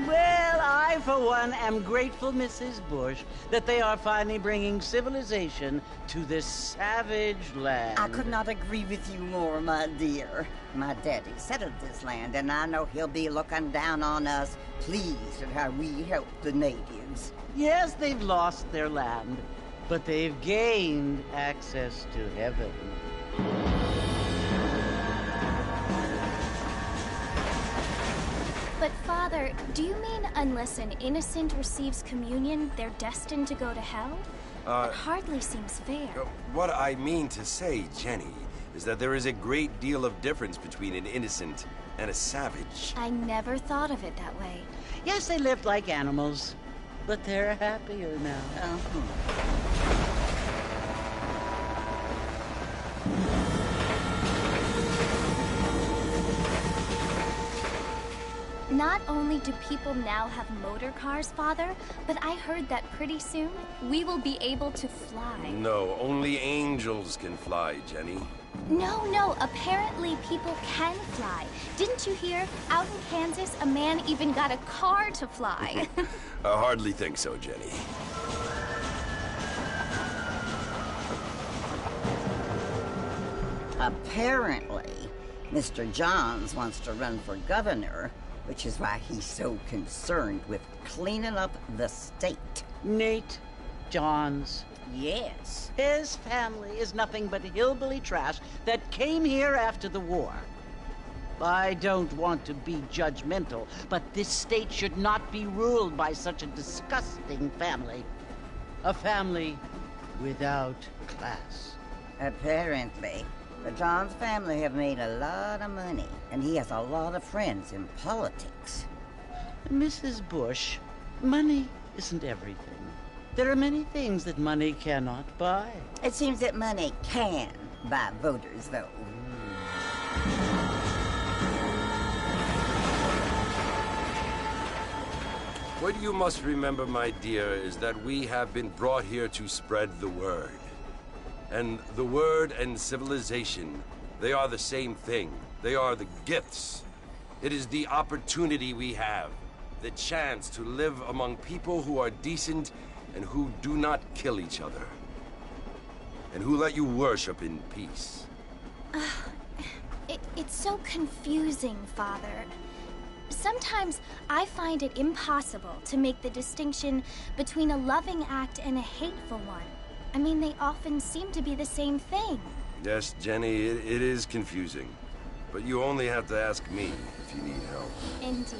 Well, I, for one, am grateful, Mrs. Bush, that they are finally bringing civilization to this savage land. I could not agree with you more, my dear. My daddy settled this land, and I know he'll be looking down on us, pleased at how we helped the natives. Yes, they've lost their land, but they've gained access to heaven. But, Father, do you mean unless an innocent receives communion, they're destined to go to hell? That hardly seems fair. What I mean to say, Jenny, is that there is a great deal of difference between an innocent and a savage. I never thought of it that way. Yes, they lived like animals, but they're happier now. Not only do people now have motor cars, Father, but I heard that pretty soon we will be able to fly. No, only angels can fly, Jenny. No, apparently people can fly. Didn't you hear? Out in Kansas, a man even got a car to fly. I hardly think so, Jenny. Apparently, Mr. Johns wants to run for governor, which is why he's so concerned with cleaning up the state. Nate Johns. Yes. His family is nothing but hillbilly trash that came here after the war. I don't want to be judgmental, but this state should not be ruled by such a disgusting family. A family without class. Apparently. The Johns family have made a lot of money, and he has a lot of friends in politics. Mrs. Bush, money isn't everything. There are many things that money cannot buy. It seems that money can buy voters, though. What you must remember, my dear, is that we have been brought here to spread the word. And the word and civilization, they are the same thing. They are the gifts. It is the opportunity we have, the chance to live among people who are decent and who do not kill each other, and who let you worship in peace. It's so confusing, Father. Sometimes I find it impossible to make the distinction between a loving act and a hateful one. I mean, they often seem to be the same thing. Yes, Jenny, it is confusing. But you only have to ask me if you need help. Indeed.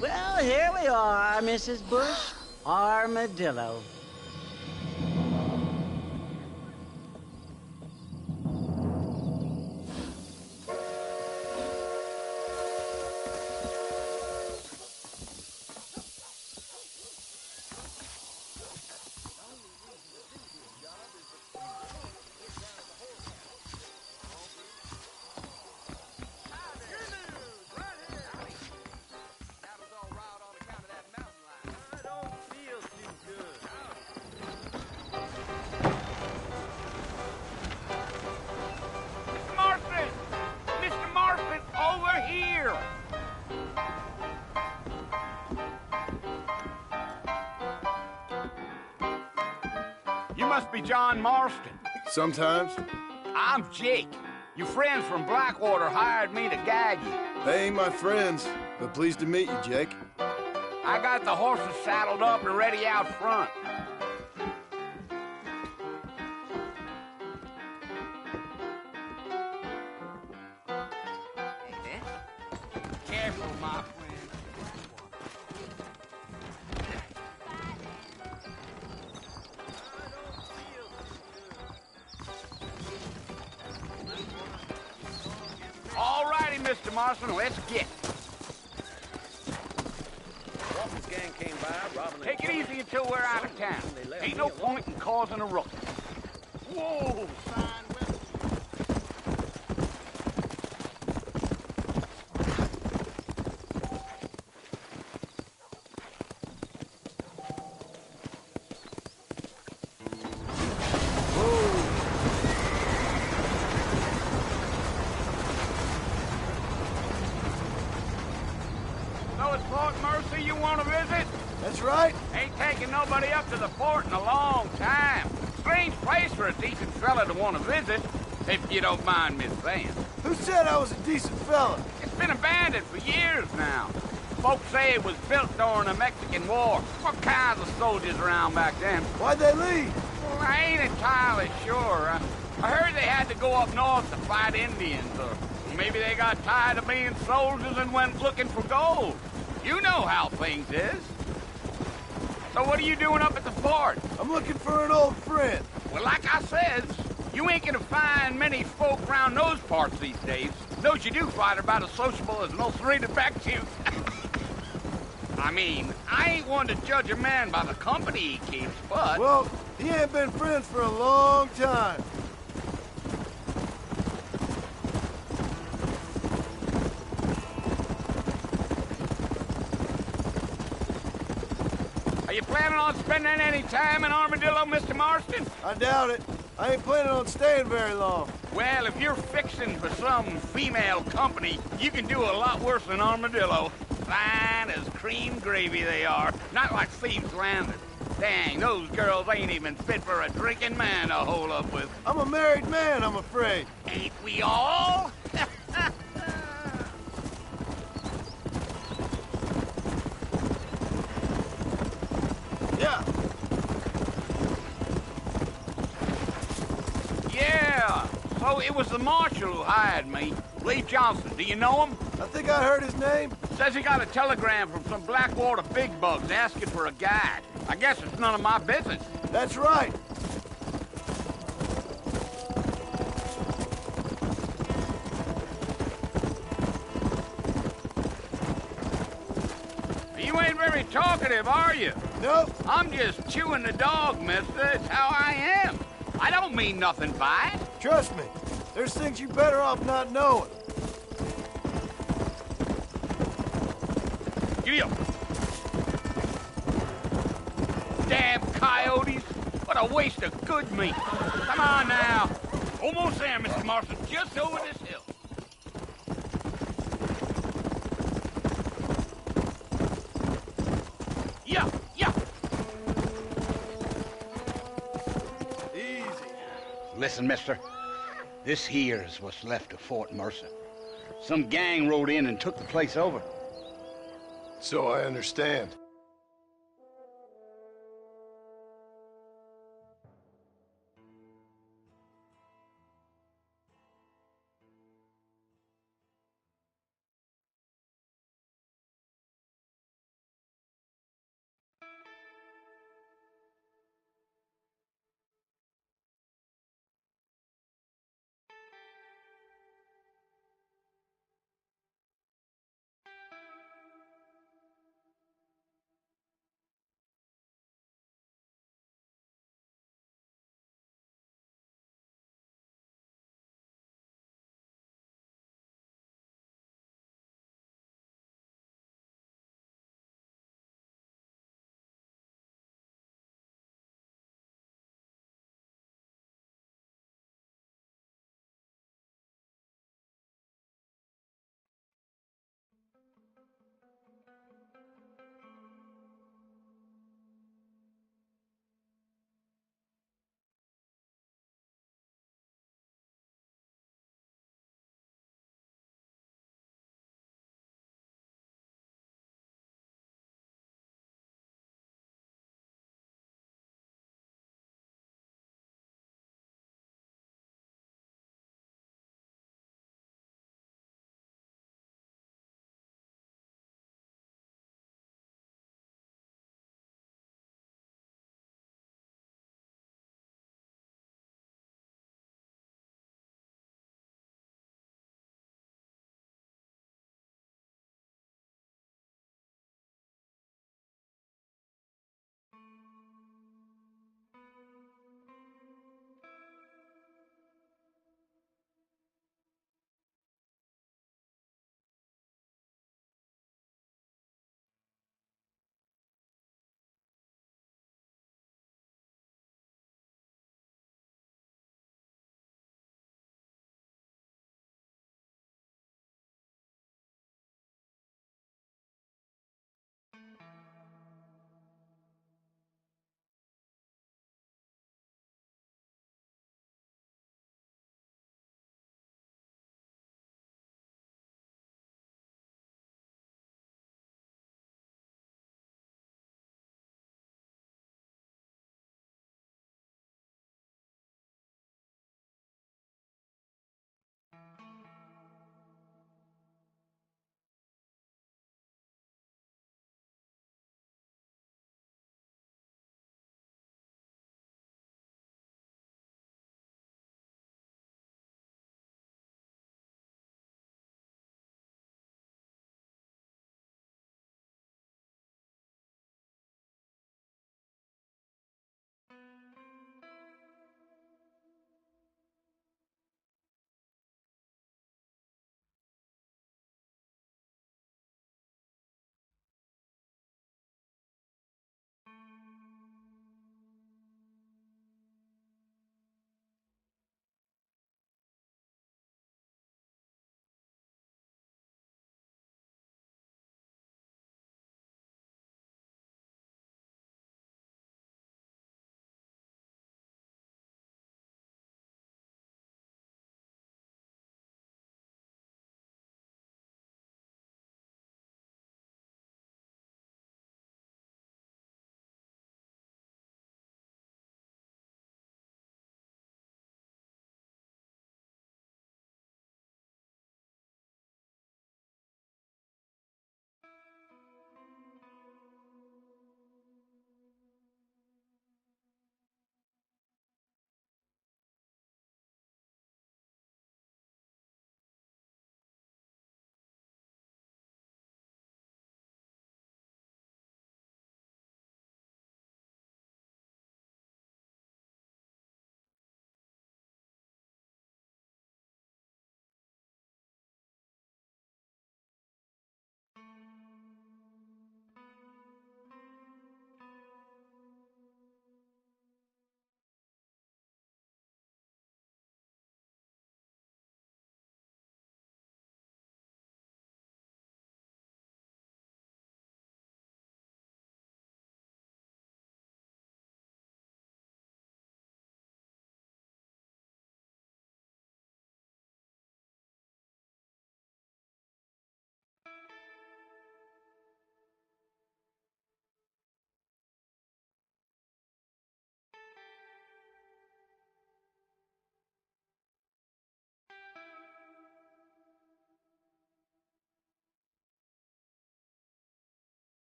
Well, here we are, Mrs. Bush. Armadillo. You must be John Marston. Sometimes. I'm Jake. Your friends from Blackwater hired me to guide you. They ain't my friends, but pleased to meet you, Jake. I got the horses saddled up and ready out front. Careful, my friend. All righty, Mr. Marston, let's get. Walker's gang came by, robbing. Take it easy until we're out of town. Ain't no point in causing a ruckus. Whoa, son. So it's Fort Mercy you want to visit? That's right. Ain't taking nobody up to the fort in a long time. Strange place for a decent fella to want to visit, if you don't mind me saying. Who said I was a decent fella? It's been abandoned for years now. Folks say it was built during the Mexican War. What kinds of soldiers around back then? Why'd they leave? Well, I ain't entirely sure. I heard they had to go up north to fight Indians, or maybe they got tired of being soldiers and went looking for gold. You know how things is. So what are you doing up at the fort? I'm looking for an old friend. Well, like I said, you ain't gonna find many folk around those parts these days. Those you do find are about as sociable as an ulcerated back tooth. I mean, I ain't one to judge a man by the company he keeps, but... Well, he ain't been friends for a long time. Are you planning on spending any time in Armadillo, Mr. Marston? I doubt it. I ain't planning on staying very long. Well, if you're fixing for some female company, you can do a lot worse than Armadillo. Fine as cream gravy they are, not like Thieves' Landing. Dang, those girls ain't even fit for a drinking man to hole up with. I'm a married man, I'm afraid. Ain't we all? Yeah. Yeah, so it was the marshal who hired me. Lee Johnson, do you know him? I think I heard his name. Says he got a telegram from some Blackwater big bugs asking for a guide. I guess it's none of my business. That's right. You ain't very talkative, are you? Nope. I'm just chewing the dog, mister. It's how I am. I don't mean nothing by it. Trust me. There's things you're better off not knowing. Giddy up. Damn coyotes. What a waste of good meat. Come on now. Almost there, Mr. Marston. Just over this hill. Yeah, yeah. Easy. Listen, mister. This here's what's left of Fort Mercer. Some gang rode in and took the place over. So I understand.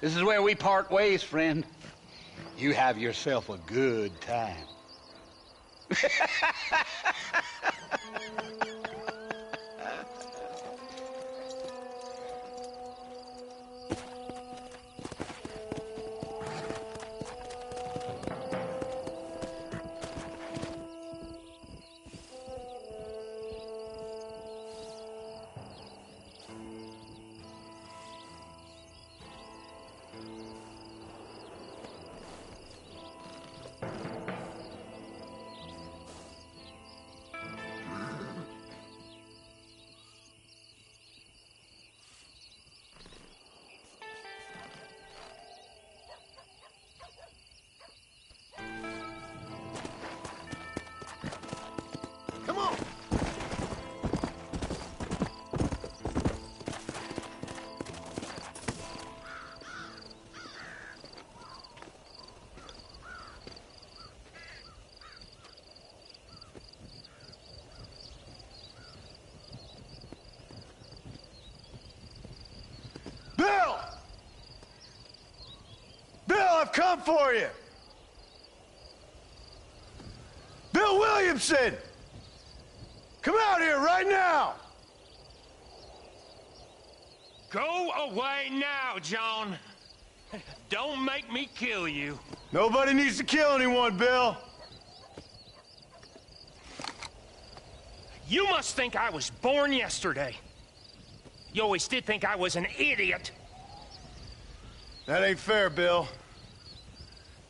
This is where we part ways, friend. You have yourself a good time. Come on! Bill! Bill, I've come for you! Bill Williamson! Come out here right now! Go away now, John. Don't make me kill you. Nobody needs to kill anyone, Bill. You must think I was born yesterday. You always did think I was an idiot. That ain't fair, Bill.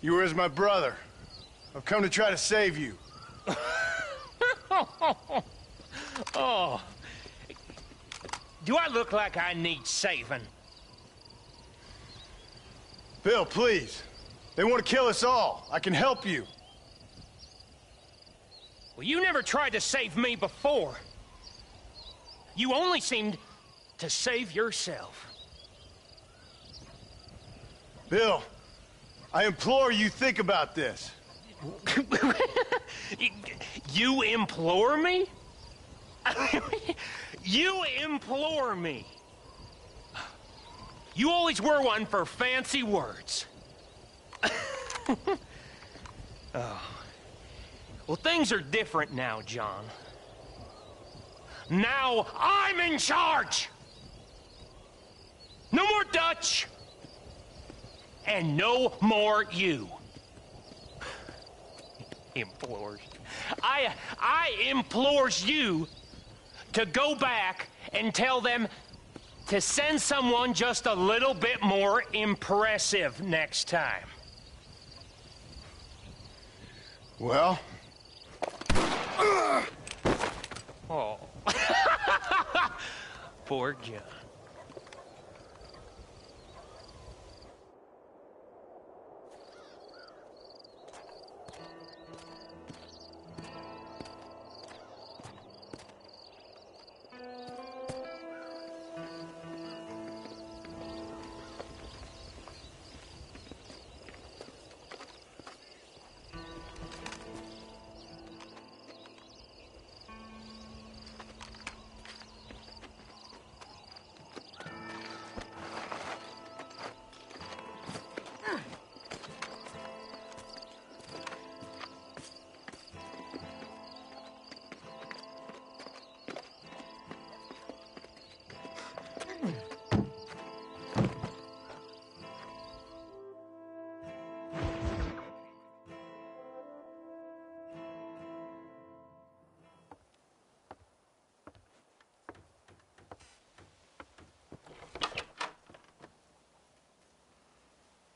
You were as my brother. I've come to try to save you. Oh. Do I look like I need saving? Bill, please. They want to kill us all. I can help you. Well, you never tried to save me before. You only seemed to save yourself. Bill, I implore you think about this. You implore me? You implore me. You always were one for fancy words. Oh. Well, things are different now, John. Now I'm in charge. No more Dutch. And no more you. Implores. I implores you to go back and tell them to send someone just a little bit more impressive next time. Well? Oh. Poor John.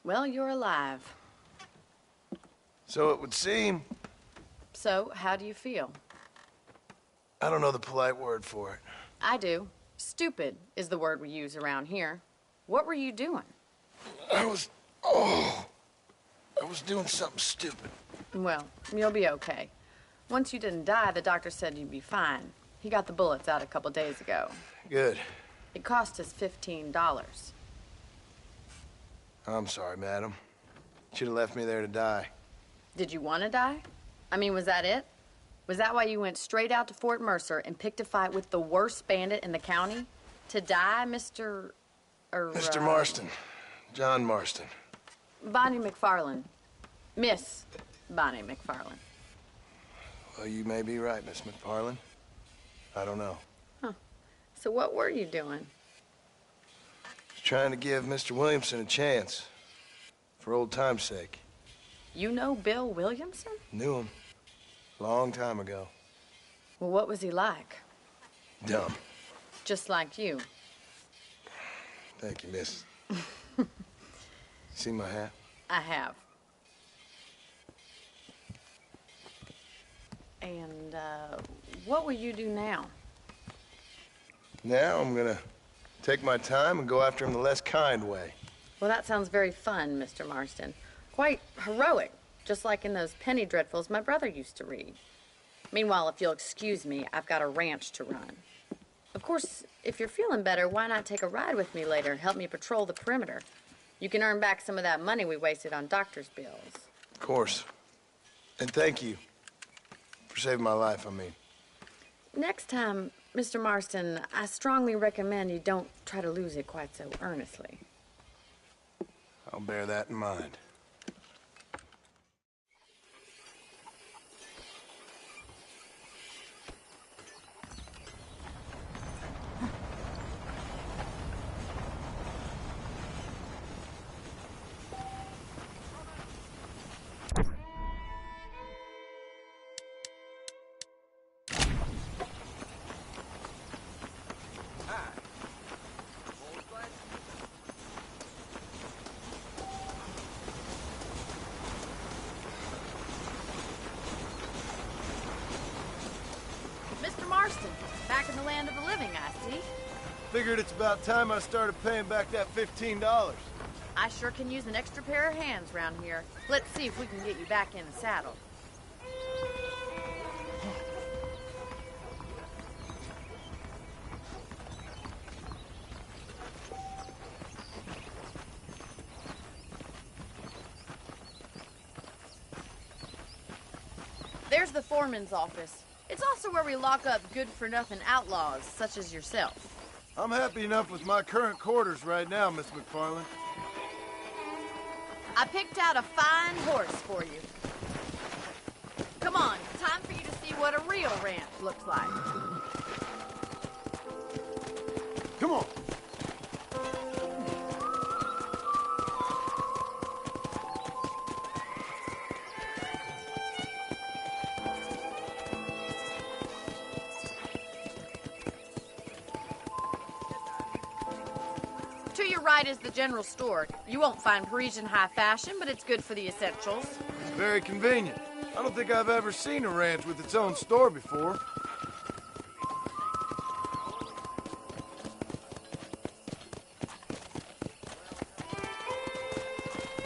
Well, you're alive. So it would seem. So, how do you feel? I don't know the polite word for it. I do. Stupid is the word we use around here. What were you doing? I was doing something stupid. Well, you'll be okay. Once you didn't die, the doctor said you'd be fine. He got the bullets out a couple days ago. Good. It cost us $15. I'm sorry, madam. Should have left me there to die. Did you want to die? I mean, was that it? Was that why you went straight out to Fort Mercer and picked a fight with the worst bandit in the county? To die, Mr. Mr. Marston, John Marston. Bonnie McFarlane. Miss Bonnie McFarlane. Well, you may be right, Miss McFarlane. I don't know. Huh. So what were you doing? Just trying to give Mr. Williamson a chance. For old time's sake. You know Bill Williamson? Knew him. Long time ago. Well, what was he like? Dumb. Just like you. Thank you, miss. See my hat? I have. And, what will you do now? Now I'm gonna take my time and go after him the less kind way. Well, that sounds very fun, Mr. Marston. Quite heroic, just like in those penny dreadfuls my brother used to read. Meanwhile, if you'll excuse me, I've got a ranch to run. Of course, if you're feeling better, why not take a ride with me later and help me patrol the perimeter? You can earn back some of that money we wasted on doctor's bills. Of course. And thank you for saving my life, I mean. Next time, Mr. Marston, I strongly recommend you don't try to lose it quite so earnestly. I'll bear that in mind. Mr. Marston, back in the land of the living, I see. Figured it's about time I started paying back that $15. I sure can use an extra pair of hands around here. Let's see if we can get you back in the saddle. There's the foreman's office. It's also where we lock up good-for-nothing outlaws, such as yourself. I'm happy enough with my current quarters right now, Miss McFarlane. I picked out a fine horse for you. Come on, time for you to see what a real ranch looks like. Come on. To your right is the general store. You won't find Parisian high fashion, but it's good for the essentials. It's very convenient. I don't think I've ever seen a ranch with its own store before.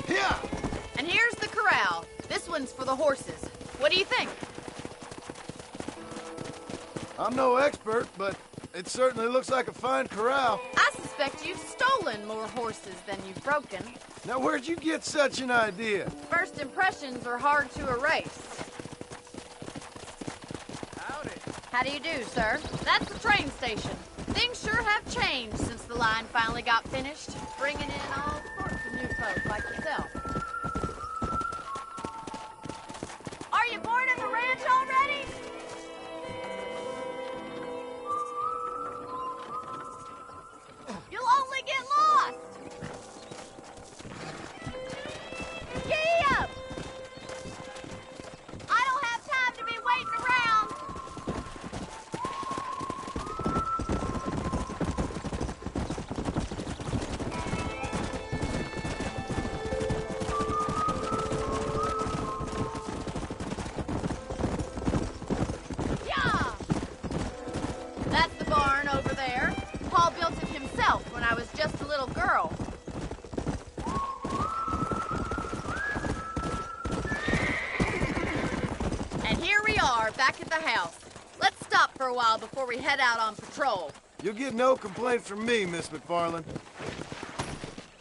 Yeah! And here's the corral. This one's for the horses. What do you think? I'm no expert, but it certainly looks like a fine corral. I suspect you've stolen more horses than you've broken. Now, where'd you get such an idea? First impressions are hard to erase. Howdy. How do you do, sir? That's the train station. Things sure have changed since the line finally got finished, bringing in all sorts of new folks like yourself. Are you bored of the ranch already? You'll only get lost! Giddy up! I don't have time to be waiting around! Yeah! That's the barn over there. Paul built it himself when I was just a little girl. And here we are, back at the house. Let's stop for a while before we head out on patrol. You'll get no complaint from me, Miss McFarlane.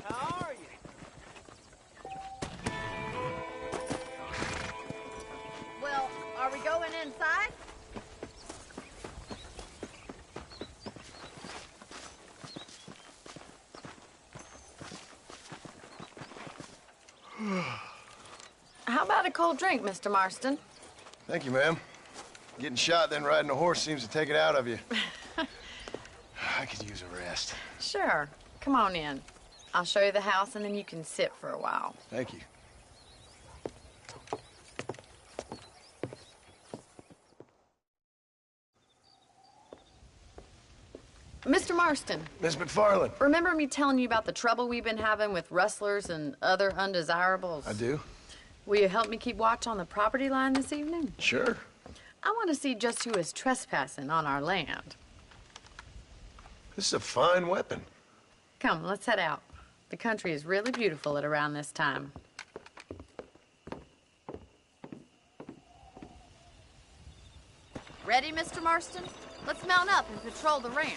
How are you? Well, are we going inside? How about a cold drink, Mr. Marston? Thank you, ma'am. Getting shot, then riding a horse seems to take it out of you. I could use a rest. Sure. Come on in. I'll show you the house, and then you can sit for a while. Thank you. Mr. Marston. Miss McFarland. Remember me telling you about the trouble we've been having with rustlers and other undesirables? I do. Will you help me keep watch on the property line this evening? Sure. I want to see just who is trespassing on our land. This is a fine weapon. Come, let's head out. The country is really beautiful at around this time. Ready, Mr. Marston? Let's mount up and patrol the ranch.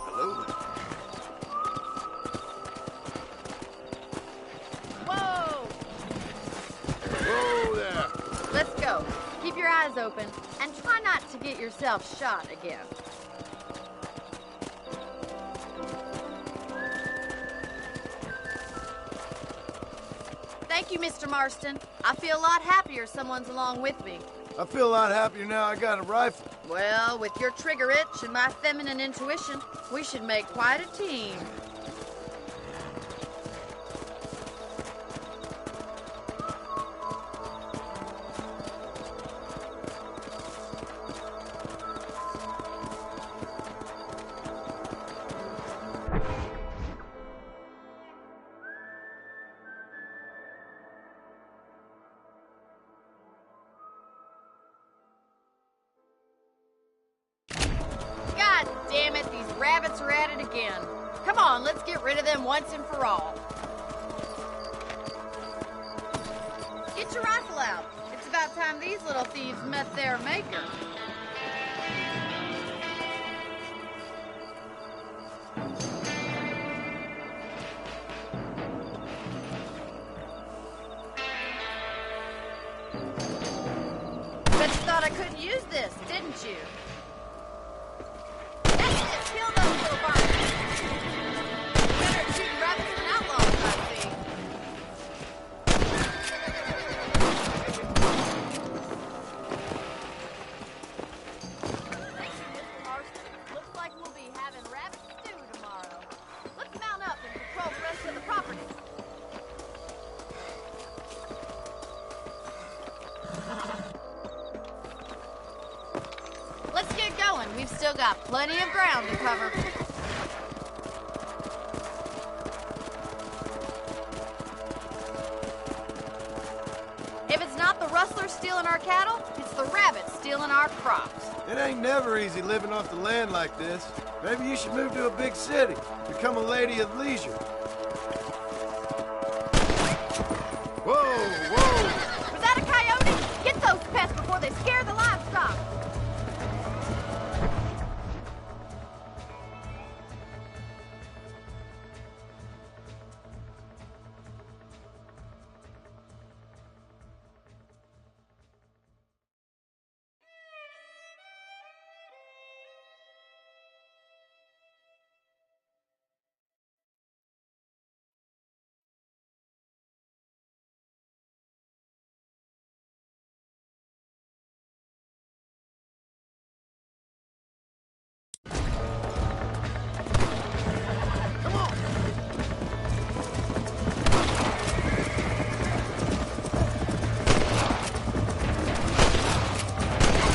Hello. Whoa! Whoa there. Let's go. Keep your eyes open and try not to get yourself shot again. Thank you, Mr. Marston. I feel a lot happier someone's along with me. I feel a lot happier now I got a rifle. Well, with your trigger itch and my feminine intuition, we should make quite a team. God damn it, these rabbits are at it again. Come on, let's get rid of them once and for all. Get your rifle out. It's about time these little thieves met their maker. Bet you thought I couldn't use this, didn't you? That's it, kill those little barnacles. Better at shooting rabbits than outlaws, I see. Thank you, Mr. Marston. Looks like we'll be having rabbit stew tomorrow. Let's mount up and patrol the rest of the property. Let's get going. We've still got plenty of ground to cover. If it's not the rustlers stealing our cattle, it's the rabbits stealing our crops. It ain't never easy living off the land like this. Maybe you should move to a big city. Become a lady of leisure. Whoa, whoa! Was that a coyote? Get those pests before they scare the livestock.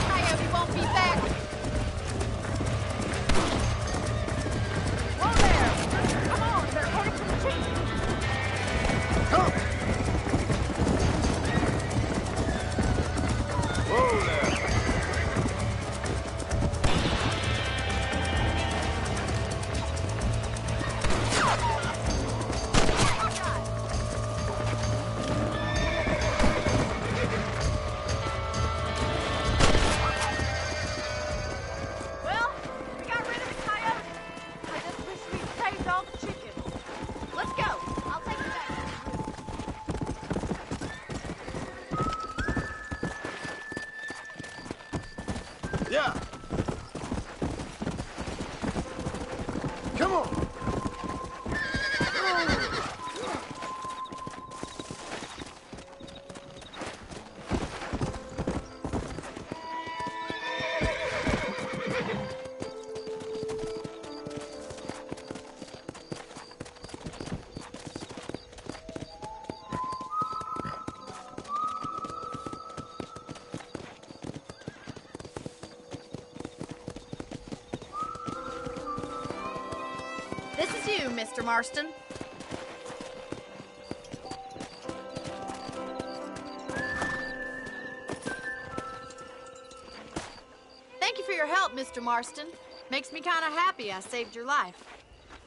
Coyote won't be back. Whoa there! Come on, they're headed for the chief. Whoa there! Well, we got rid of the coyote. I just wish we'd saved all the chickens. Let's go. I'll take you back. Yeah, This is you, Mr. Marston. Thank you for your help, Mr. Marston. Makes me kind of happy I saved your life.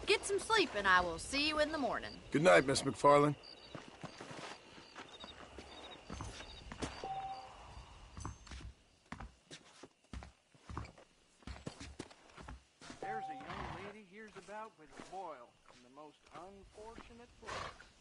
Get some sleep, and I will see you in the morning. Good night, Miss McFarlane. There's a young lady hears about with a boil in the most unfortunate place.